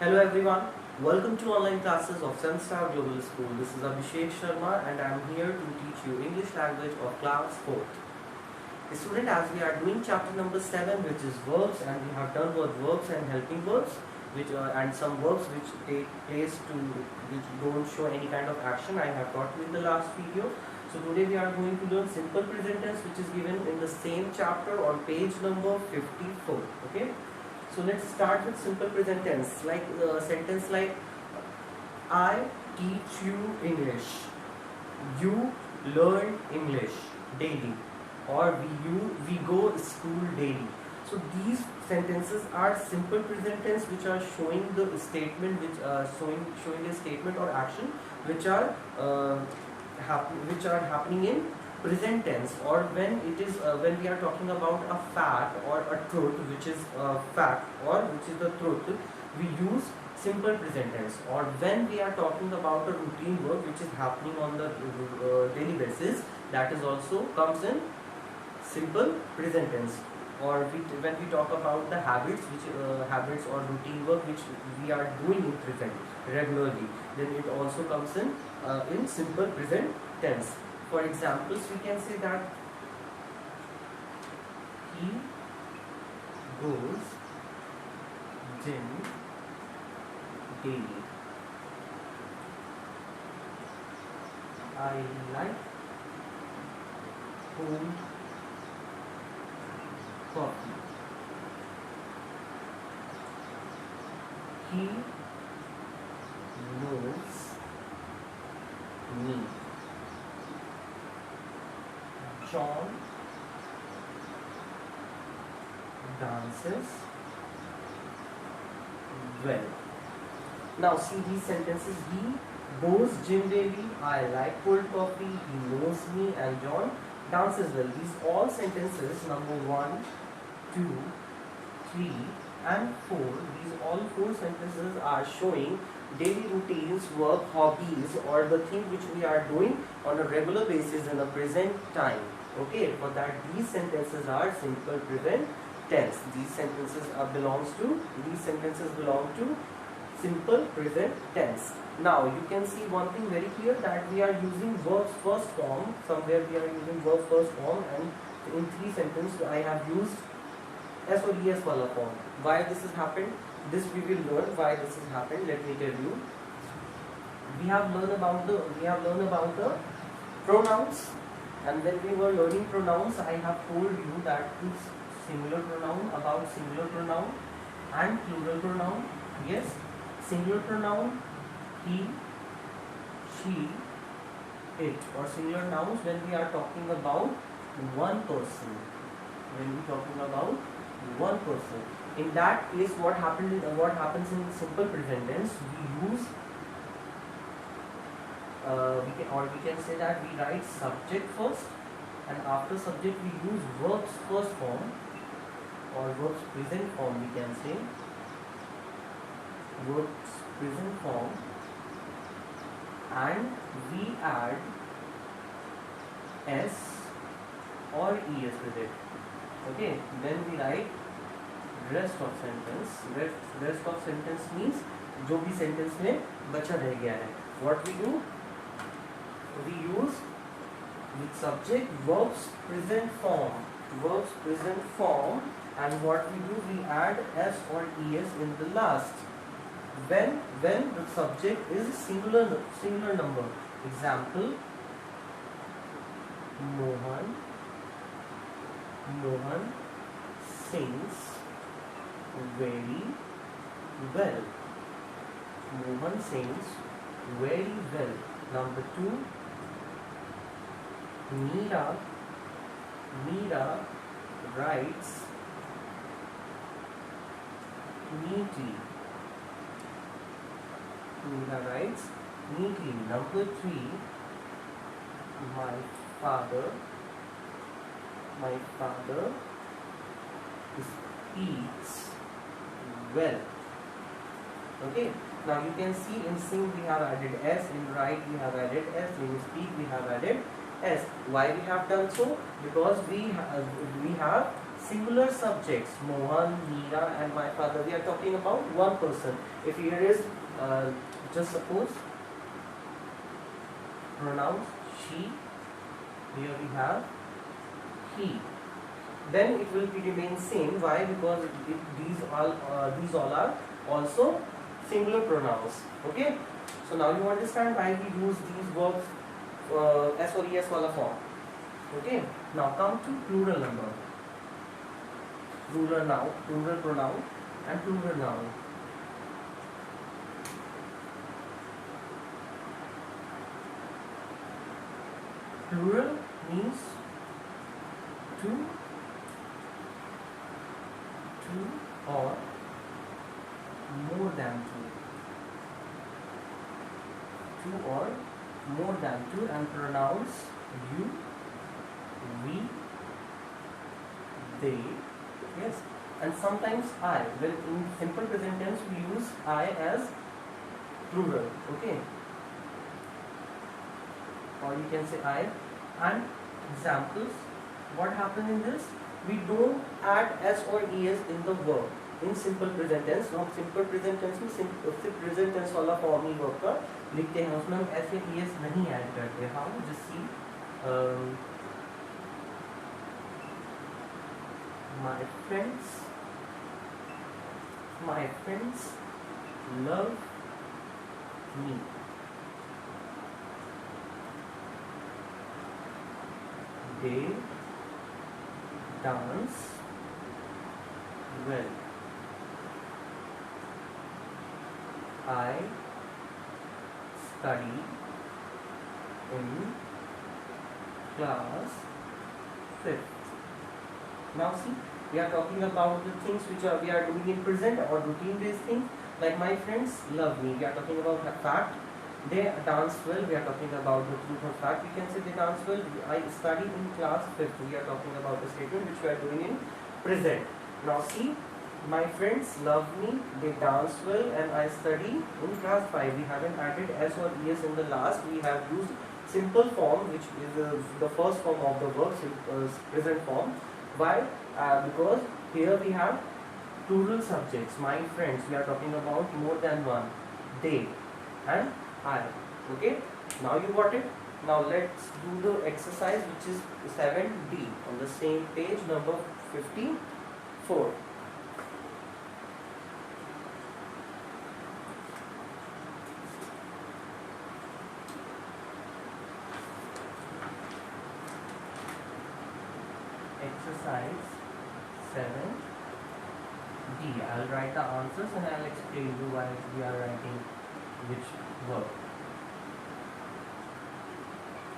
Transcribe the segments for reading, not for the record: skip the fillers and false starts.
Hello everyone, welcome to online classes of Sunstar Global School. This is Abhishek Sharma and I am here to teach you English language of class 4th. Student, as we are doing chapter number 7, which is verbs, and we have done both verbs and helping verbs, and some verbs which take place to which don't show any kind of action. I have taught you in the last video. So today we are going to learn simple present tense, which is given in the same chapter on page number 54. Okay. So let's start with simple present tense, like sentence like I teach you English, you learn English daily, or we go school daily. So these sentences are simple present tense, which are showing the statement, which showing a statement or action, which are happening in present tense, or when it is when we are talking about a fact or a truth, which is a fact or which is the truth, we use simple present tense. Or when we are talking about a routine work which is happening on the daily basis, that is also comes in simple present tense. Or when we talk about the habits, which habits or routine work which we are doing in present regularly, then it also comes in simple present tense. For examples, we can say that he goes gym daily. I like cold coffee. He knows me. John dances well. Now see these sentences. He goes gym daily, I like cold coffee, he knows me, and John dances well. These all sentences, number 1, 2, 3 and 4, these all 4 sentences are showing daily routines, work, hobbies, or the thing which we are doing on a regular basis in the present time. Okay, for that these sentences are simple present tense. These sentences belong to simple present tense. Now you can see one thing very clear, that we are using verbs first form. Somewhere we are using verb first form, and in 3 sentences I have used S or ES wala form. Why this has happened? This we will learn why this has happened. Let me tell you. We have learned about the pronouns, and when we were learning pronouns, I have told you that this singular pronoun, about singular pronoun and plural pronoun. Yes, singular pronoun he, she, it, or singular nouns when we are talking about one person. When we are talking about one person, in that case, what happens in simple present tense? We use we can say that we write subject first, and after subject we use verbs first form, or verbs present form. We can say verbs present form, and we add s or es with it. Okay, then we write rest of sentence. Rest of sentence means जो भी sentence में बचा रह गया है. What we do? We use with subject verbs present form, and what we do, we add s or es in the last when the subject is singular number. Example: Mohan sings very well. Mohan sings very well. Number 2, Meera writes neatly. Number 3, my father speaks well. Okay. Now you can see in sing we have added s, in write we have added s, in speak we have added s. Why we have done so? Because we have Singular subjects, Mohan, Meera and my father. We are talking about one person. If here is, just suppose, pronouns she, here we have he. Then it will be remain same. Why? Because these all are also singular pronouns. Okay. So now you understand why we use these verbs S or ES wala form. Okay. Now come to plural number. Plural noun, plural pronoun, and plural noun. Plural means two or more than two. Two or more than two, and pronouns you, we, they. Yes, and sometimes I. Well, in simple present tense we use I as plural. Okay, or you can say I. And examples. What happens in this? We don't add s or es in the verb in simple present tense. Now simple present tense में सिर्फ present tense वाला form ही verb का लिखते हैं, उसमें हम s या es नहीं add करते. How? Just see. My friends love me. They dance well. I study in class 5th. Now see, we are talking about the things which we are doing in present or routine based things. Like my friends love me, we are talking about a fact. They dance well, we are talking about the truth or fact. We can say they dance well. I study in class 5th, we are talking about the statement which we are doing in present. Now see, my friends love me, they dance well, and I study in class 5. We haven't added s or es in the last. We have used simple form, which is the first form of the verb, present form. Why? Because here we have plural subjects. My friends, we are talking about more than one. They and I. Okay. Now you got it. Now let's do the exercise, which is 7D on the same page, number 54. Exercise 7D. I'll write the answers and I'll explain you why we are writing which verb.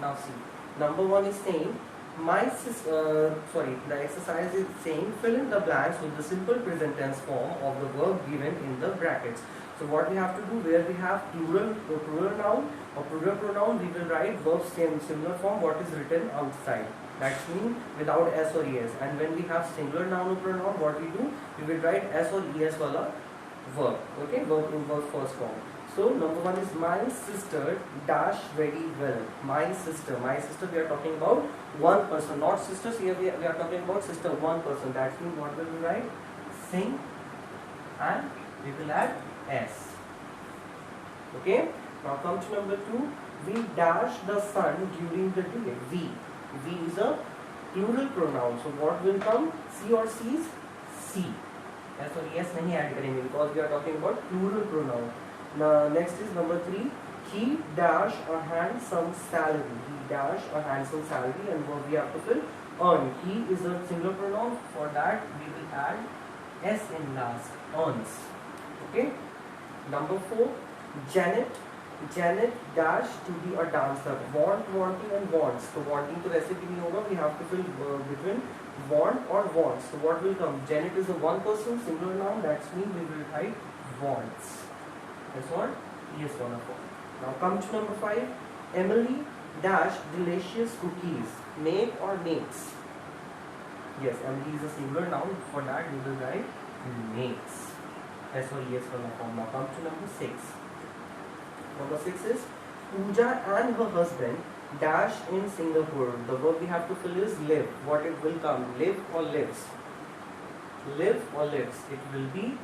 Now see, number 1 is saying the exercise is saying fill in the blanks with the simple present tense form of the verb given in the brackets. So what we have to do, where we have plural noun or plural pronoun, we will write verbs same similar form what is written outside. That's mean without s or es. And when we have singular noun or pronoun, what we do, we will write s or es wala verb. Okay, verb in verb first form. So number 1 is my sister dash very well. My sister, we are talking about one person, not sisters. Here we are talking about sister, one person. That means what will we write? Sing, and we will add s. Okay. Now come to number 2. We dash the sun during the day. We is a plural pronoun. So what will come? C or C's? C. S or es नहीं add करेंगे because we are talking about plural pronoun. Now next is number 3. He dash a handsome salary. He dash a handsome salary, and what we have to fill? Earn. He is a singular pronoun. For that we will add s in last. Earns. Okay. Number 4. Janet dash to be a dancer. Wanting and wants. So wanting to वैसे भी नहीं होगा. We have to fill between want or wants. So what will come? Janet is a one person singular noun. That means we will write wants. That's what yes one of. Now come to number 5. Emily dash delicious cookies. Make or makes. Yes, Emily is a singular noun. For that we will write makes. That's what yes one of. Now come to number 6. Number 6 is Pooja and her husband dash in Singapore. The verb we have to fill is live. What it will come? Live or lives. live or lives? It will be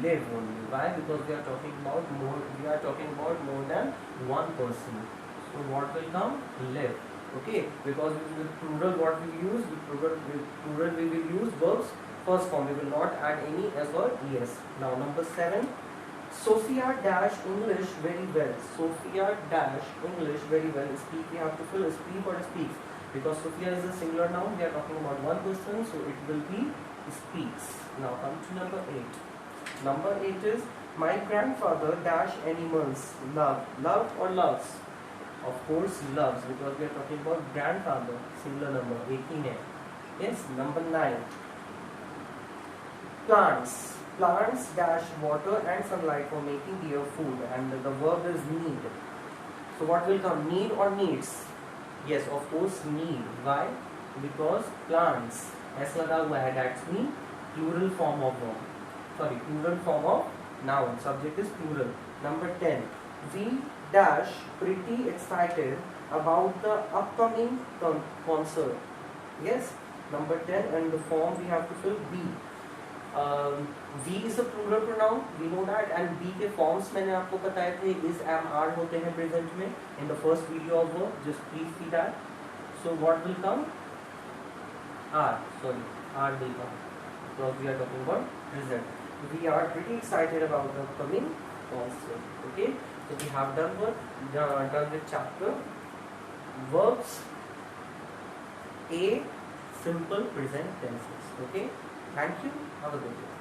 live only. Why? Because we are talking about more. We are talking about more than one person. So what will come? Live. Okay. Because with plural, what we use? With plural we will use verbs first form. We will not add any s or es. Now number 7. Sophia dash English very well. Sophia dash English very well. Speak. We have to fill speak or speaks. Because Sophia is a singular noun, we are talking about one person, so it will be speaks. Now come to number 8. Number 8 is my grandfather dash animals love. Love or loves? Of course loves, because we are talking about grandfather, singular number, 18 hai. Yes, number 9. Plants. Plants dash water and sunlight for making their food, and the verb is need. So what will come? Need or needs? Yes, of course need. Why? Because plants ऐसा लगा हुआ है, that's mean plural form of verb. Sorry, plural form of noun. Subject is plural. Number 10. We dash pretty excited about the upcoming concert. Yes. Number 10, and the form we have to fill be. We is a plural pronoun, we know that, and be के forms मैंने आपको बताए थे, is, am, are होते हैं present में in the first video of verb. Just please see that. So what will come? Are. Sorry, are will come because we are talking about present. We are pretty excited about the coming concert. Okay, so we have done with chapter verbs A, simple present tenses. Okay, thank you. Have a good day.